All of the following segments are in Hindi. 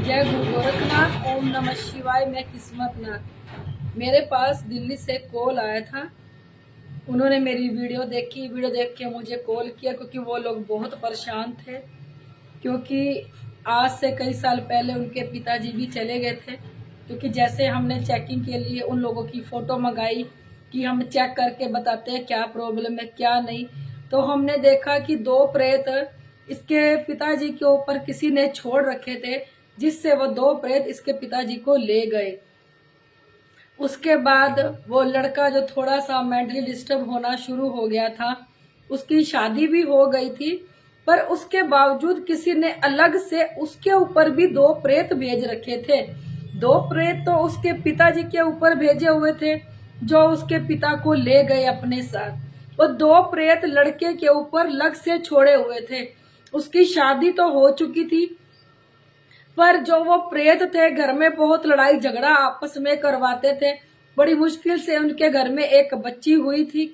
जय गुरु गोरखनाथ। ओम नमः शिवाय। मैं किस्मतनाथ। मेरे पास दिल्ली से कॉल आया था। उन्होंने मेरी वीडियो देखी। वीडियो देख के मुझे कॉल किया क्योंकि वो लोग बहुत परेशान थे, क्योंकि आज से कई साल पहले उनके पिताजी भी चले गए थे। क्योंकि जैसे हमने चेकिंग के लिए उन लोगों की फ़ोटो मंगाई कि हम चेक करके बताते हैं क्या प्रॉब्लम है क्या नहीं, तो हमने देखा कि 2 प्रेत इसके पिताजी के ऊपर किसी ने छोड़ रखे थे, जिससे वो 2 प्रेत इसके पिताजी को ले गए। उसके बाद वो लड़का जो थोड़ा सा मेंटली डिस्टर्ब होना शुरू हो गया था, उसकी शादी भी हो गई थी, पर उसके बावजूद किसी ने अलग से उसके ऊपर भी 2 प्रेत भेज रखे थे। 2 प्रेत तो उसके पिताजी के ऊपर भेजे हुए थे, जो उसके पिता को ले गए अपने साथ। वो 2 प्रेत लड़के के ऊपर अलग से छोड़े हुए थे। उसकी शादी तो हो चुकी थी, पर जो वो प्रेत थे घर में बहुत लड़ाई झगड़ा आपस में करवाते थे। बड़ी मुश्किल से उनके घर में एक बच्ची हुई थी।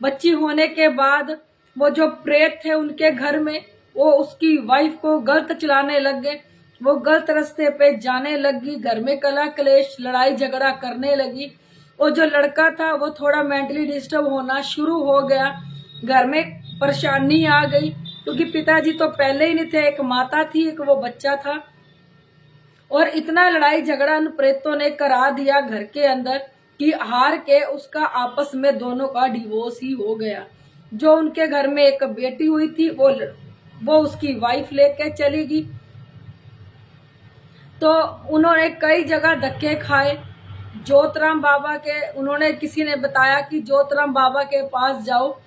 बच्ची होने के बाद वो जो प्रेत थे उनके घर में, वो उसकी वाइफ को गलत चलाने लग गए। वो गलत रास्ते पे जाने लगी, घर में कला कलेश लड़ाई झगड़ा करने लगी। और जो लड़का था वो थोड़ा मेंटली डिस्टर्ब होना शुरू हो गया। घर में परेशानी आ गई, क्योंकि पिताजी तो पहले ही नहीं थे, एक माता थी, एक वो बच्चा था। और इतना लड़ाई झगड़ा उन प्रेतों ने करा दिया घर के अंदर कि हार के उसका आपस में दोनों का डिवोर्स ही हो गया। जो उनके घर में एक बेटी हुई थी वो उसकी वाइफ लेके चली गई। तो उन्होंने कई जगह धक्के खाए। जोतराम बाबा के, उन्होंने किसी ने बताया कि जोतराम बाबा के पास जाओ,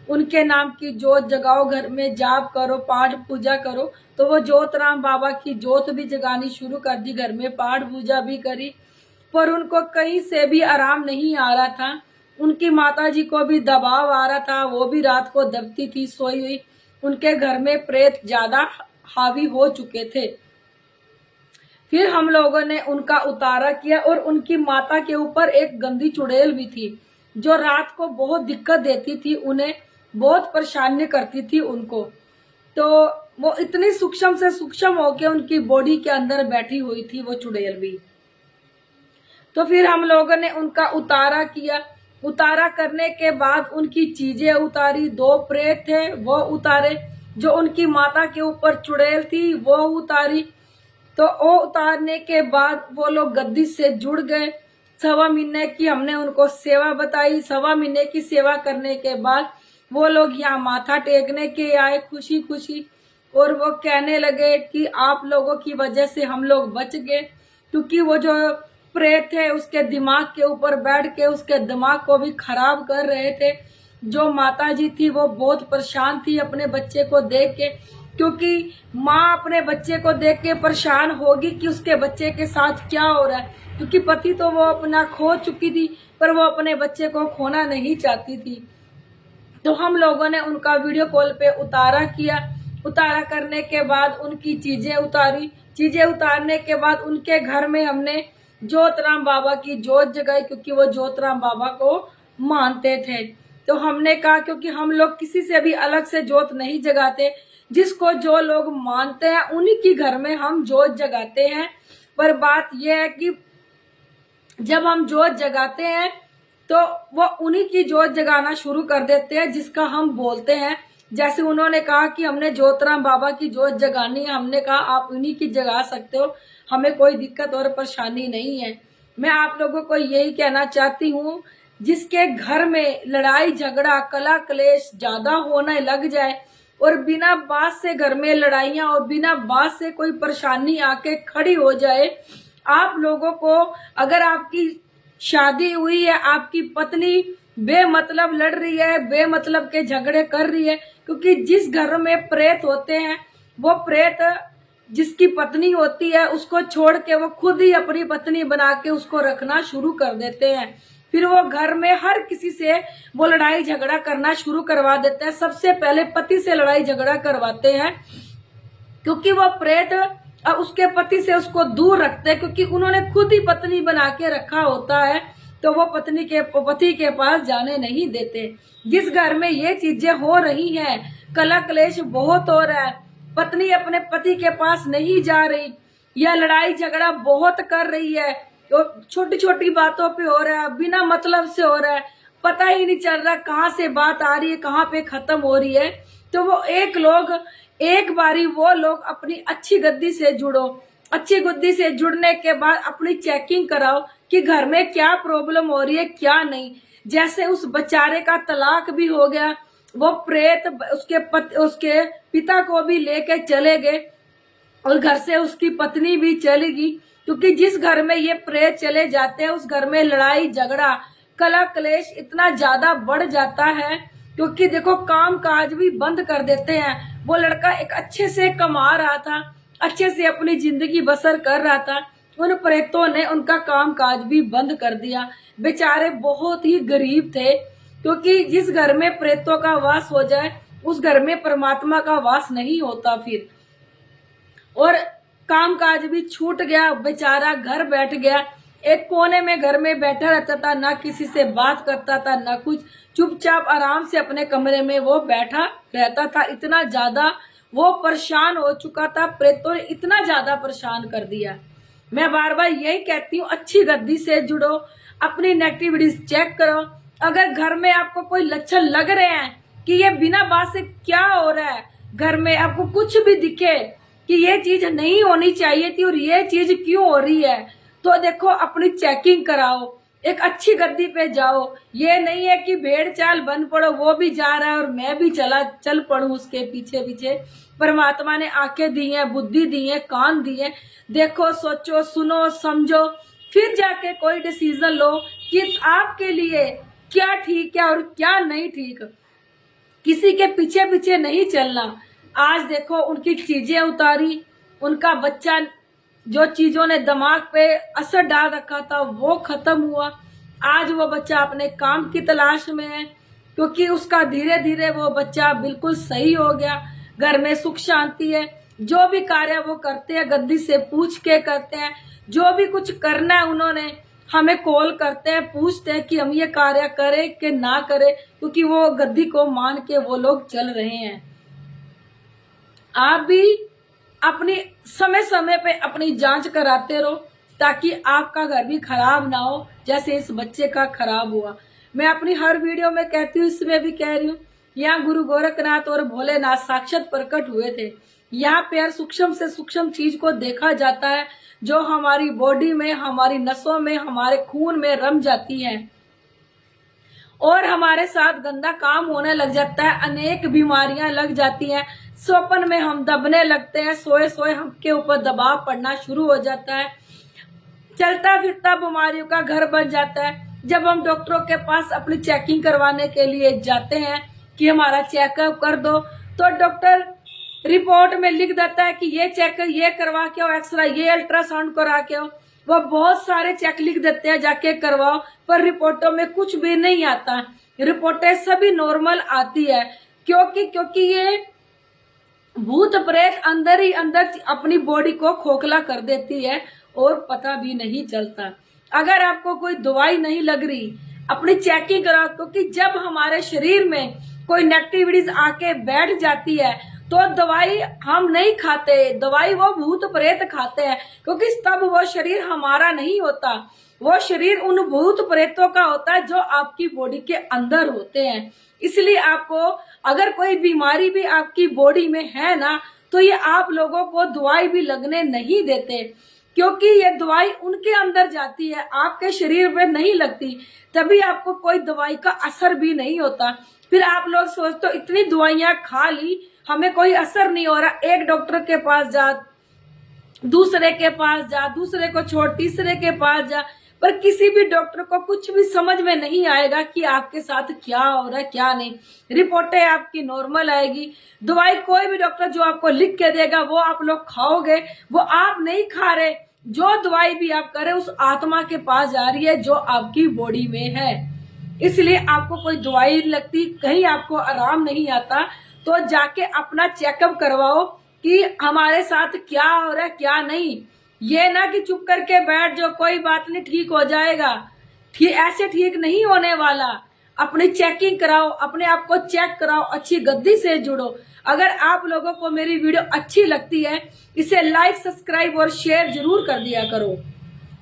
उनके नाम की जोत जगाओ, घर में जाप करो, पाठ पूजा करो। तो वो जोतराम बाबा की जोत भी जगानी शुरू कर दी, घर में पाठ पूजा भी करी, पर उनको कहीं से भी आराम नहीं आ रहा था। उनकी माताजी को भी दबाव आ रहा था, वो भी रात को दबती थी सोई हुई। उनके घर में प्रेत ज्यादा हावी हो चुके थे। फिर हम लोगों ने उनका उतारा किया, और उनकी माता के ऊपर एक गंदी चुड़ैल भी थी, जो रात को बहुत दिक्कत देती थी, उन्हें बहुत परेशानी करती थी उनको। तो वो इतनी सूक्ष्म से सूक्ष्म होके उनकी बॉडी के अंदर बैठी हुई थी वो चुड़ैल भी। तो फिर हम लोगों ने उनका उतारा किया। उतारा करने के बाद उनकी चीजें उतारी। 2 प्रेत थे वो उतारे, जो उनकी माता के ऊपर चुड़ैल थी वो उतारी। तो वो उतारने के बाद वो लोग गद्दी से जुड़ गए। 1.25 महीने की हमने उनको सेवा बताई। 1.25 महीने की सेवा करने के बाद वो लोग यहाँ माथा टेकने के आए खुशी खुशी, और वो कहने लगे कि आप लोगों की वजह से हम लोग बच गए। क्योंकि वो जो प्रेत थे उसके दिमाग के ऊपर बैठ के उसके दिमाग को भी खराब कर रहे थे। जो माता जी थी वो बहुत परेशान थी अपने बच्चे को देख के, क्योंकि माँ अपने बच्चे को देख के परेशान होगी कि उसके बच्चे के साथ क्या हो रहा है। क्योंकि पति तो वो अपना खो चुकी थी, पर वो अपने बच्चे को खोना नहीं चाहती थी। तो हम लोगों ने उनका वीडियो कॉल पे उतारा किया। उतारा करने के बाद उनकी चीजें उतारी। चीजें उतारने के बाद उनके घर में हमने जोतराम बाबा की जोत जगाई, क्योंकि वो जोतराम बाबा को मानते थे। तो हमने कहा क्योंकि हम लोग किसी से भी अलग से जोत नहीं जगाते, जिसको जो लोग मानते हैं उन्हीं की घर में हम जोत जगाते हैं। पर बात यह है कि जब हम जोत जगाते हैं तो वो उन्हीं की जोत जगाना शुरू कर देते हैं जिसका हम बोलते हैं। जैसे उन्होंने कहा कि हमने जोतराम बाबा की जोत जगानी है, हमने कहा आप उन्हीं की जगा सकते हो, हमें कोई दिक्कत और परेशानी नहीं है। मैं आप लोगों को यही कहना चाहती हूँ, जिसके घर में लड़ाई झगड़ा कला क्लेश ज्यादा होने लग जाए, और बिना बात से घर में लड़ाइयां और बिना बात से कोई परेशानी आके खड़ी हो जाए, आप लोगों को, अगर आपकी शादी हुई है, आपकी पत्नी बेमतलब लड़ रही है, बेमतलब के झगड़े कर रही है, क्योंकि जिस घर में प्रेत होते हैं वो प्रेत जिसकी पत्नी होती है उसको छोड़ के वो खुद ही अपनी पत्नी बना के उसको रखना शुरू कर देते हैं। फिर वो घर में हर किसी से वो लड़ाई झगड़ा करना शुरू करवा देते हैं। सबसे पहले पति से लड़ाई झगड़ा करवाते हैं, क्योंकि वो प्रेत अब उसके पति से उसको दूर रखते हैं, क्योंकि उन्होंने खुद ही पत्नी बना के रखा होता है, तो वो पति के पास जाने नहीं देते। जिस घर में ये चीजें हो रही हैं, कला क्लेश बहुत हो रहा है, पत्नी अपने पति के पास नहीं जा रही, या लड़ाई झगड़ा बहुत कर रही है, तो छोटी छोटी बातों पे हो रहा है, बिना मतलब से हो रहा है, पता ही नहीं चल रहा कहाँ से बात आ रही है, कहाँ पे खत्म हो रही है। तो वो एक बारी वो लोग अपनी अच्छी गद्दी से जुड़ो। अच्छी गद्दी से जुड़ने के बाद अपनी चेकिंग कराओ कि घर में क्या प्रॉब्लम हो रही है, क्या नहीं। जैसे उस बेचारे का तलाक भी हो गया, वो प्रेत उसके पिता को भी लेके चले गए और घर से उसकी पत्नी भी चली गई, क्योंकि जिस घर में ये प्रेत चले जाते हैं उस घर में लड़ाई झगड़ा कला क्लेश इतना ज्यादा बढ़ जाता है। क्योंकि देखो काम काज भी बंद कर देते हैं। वो लड़का एक अच्छे से कमा रहा था, अच्छे से अपनी जिंदगी बसर कर रहा था, उन प्रेतों ने उनका काम काज भी बंद कर दिया। बेचारे बहुत ही गरीब थे, क्योंकि जिस घर में प्रेतों का वास हो जाए उस घर में परमात्मा का वास नहीं होता फिर। और काम काज भी छूट गया, बेचारा घर बैठ गया, एक कोने में घर में बैठा रहता था, ना किसी से बात करता था ना कुछ, चुपचाप आराम से अपने कमरे में वो बैठा रहता था। इतना ज्यादा वो परेशान हो चुका था, प्रेतों ने इतना ज्यादा परेशान कर दिया। मैं बार बार यही कहती हूँ, अच्छी गद्दी से जुड़ो, अपनी नेगेटिविटीज चेक करो। अगर घर में आपको कोई लक्षण लग रहे हैं कि ये बिना बात से क्या हो रहा है, घर में आपको कुछ भी दिखे कि ये चीज नहीं होनी चाहिए थी और ये चीज क्यों हो रही है, तो देखो अपनी चेकिंग कराओ, एक अच्छी गद्दी पे जाओ। ये नहीं है कि भेड़ चाल बन पड़ो, वो भी जा रहा है और मैं भी चल पड़ू उसके पीछे पीछे। परमात्मा ने आंखें दी है, बुद्धि दी है, कान दिए, देखो सोचो सुनो समझो, फिर जाके कोई डिसीजन लो कि आपके लिए क्या ठीक है और क्या नहीं ठीक। किसी के पीछे पीछे नहीं चलना। आज देखो उनकी चीजें उतारी, उनका बच्चा जो चीजों ने दिमाग पे असर डाल रखा था वो खत्म हुआ। आज वो बच्चा अपने काम की तलाश में है, क्योंकि उसका धीरे धीरे वो बच्चा बिल्कुल सही हो गया। घर में सुख शांति है, जो भी कार्य वो करते हैं गद्दी से पूछ के करते हैं। जो भी कुछ करना है उन्होंने हमें कॉल करते हैं, पूछते हैं कि हम ये कार्य करें कि ना करें, क्योंकि वो गद्दी को मान के वो लोग चल रहे हैं। आप भी अपनी समय समय पे अपनी जांच कराते रहो, ताकि आपका घर भी खराब ना हो जैसे इस बच्चे का खराब हुआ। मैं अपनी हर वीडियो में कहती हूँ, इसमें भी कह रही हूँ, यहाँ गुरु गोरखनाथ और भोलेनाथ साक्षात प्रकट हुए थे। यहाँ पे हर सूक्ष्म से सूक्ष्म चीज को देखा जाता है, जो हमारी बॉडी में, हमारी नसों में, हमारे खून में रम जाती है और हमारे साथ गंदा काम होने लग जाता है। अनेक बीमारियां लग जाती हैं, स्वप्न में हम दबने लगते हैं, सोए सोए हमके ऊपर दबाव पड़ना शुरू हो जाता है, चलता फिरता बीमारियों का घर बन जाता है। जब हम डॉक्टरों के पास अपनी चेकिंग करवाने के लिए जाते हैं कि हमारा चेकअप कर दो, तो डॉक्टर रिपोर्ट में लिख देता है कि ये चेक ये करवा के आओ, एक्सरे ये अल्ट्रासाउंड करा के आओ। वो बहुत सारे चेक लिख देते हैं, जाके करवाओ, पर रिपोर्टों में कुछ भी नहीं आता। रिपोर्टें सभी नॉर्मल आती है, क्योंकि ये भूत प्रेत अंदर ही अंदर अपनी बॉडी को खोखला कर देती है और पता भी नहीं चलता। अगर आपको कोई दवाई नहीं लग रही, अपनी चेकिंग कराओ, क्योंकि जब हमारे शरीर में कोई नेगेटिविटीज आके बैठ जाती है तो दवाई हम नहीं खाते, दवाई वो भूत प्रेत खाते हैं, क्योंकि तब वो शरीर हमारा नहीं होता, वो शरीर उन भूत प्रेतों का होता है जो आपकी बॉडी के अंदर होते हैं। इसलिए आपको अगर कोई बीमारी भी आपकी बॉडी में है ना, तो ये आप लोगों को दवाई भी लगने नहीं देते, क्योंकि ये दवाई उनके अंदर जाती है, आपके शरीर में नहीं लगती, तभी आपको कोई दवाई का असर भी नहीं होता। फिर आप लोग सोचते हो इतनी दवाइयां खा ली, हमें कोई असर नहीं हो रहा, एक डॉक्टर के पास जा, दूसरे के पास जा, दूसरे को छोड़ तीसरे के पास जा, पर किसी भी डॉक्टर को कुछ भी समझ में नहीं आएगा कि आपके साथ क्या हो रहा है क्या नहीं। रिपोर्टें आपकी नॉर्मल आएगी, दवाई कोई भी डॉक्टर जो आपको लिख के देगा वो आप लोग खाओगे, वो आप नहीं खा रहे। जो दवाई भी आप कर रहे उस आत्मा के पास जा रही है जो आपकी बॉडी में है। इसलिए आपको कोई दवाई लगती, कहीं आपको आराम नहीं आता, तो जाके अपना चेकअप करवाओ कि हमारे साथ क्या हो रहा है क्या नहीं। ये ना कि चुप करके बैठ जाओ, कोई बात नहीं ठीक हो जाएगा, ऐसे ठीक नहीं होने वाला। अपनी चेकिंग कराओ, अपने आप को चेक कराओ, अच्छी गद्दी से जुड़ो, अगर आप लोगों को मेरी वीडियो अच्छी लगती है, इसे लाइक, सब्सक्राइब और शेयर जरूर कर दिया करो।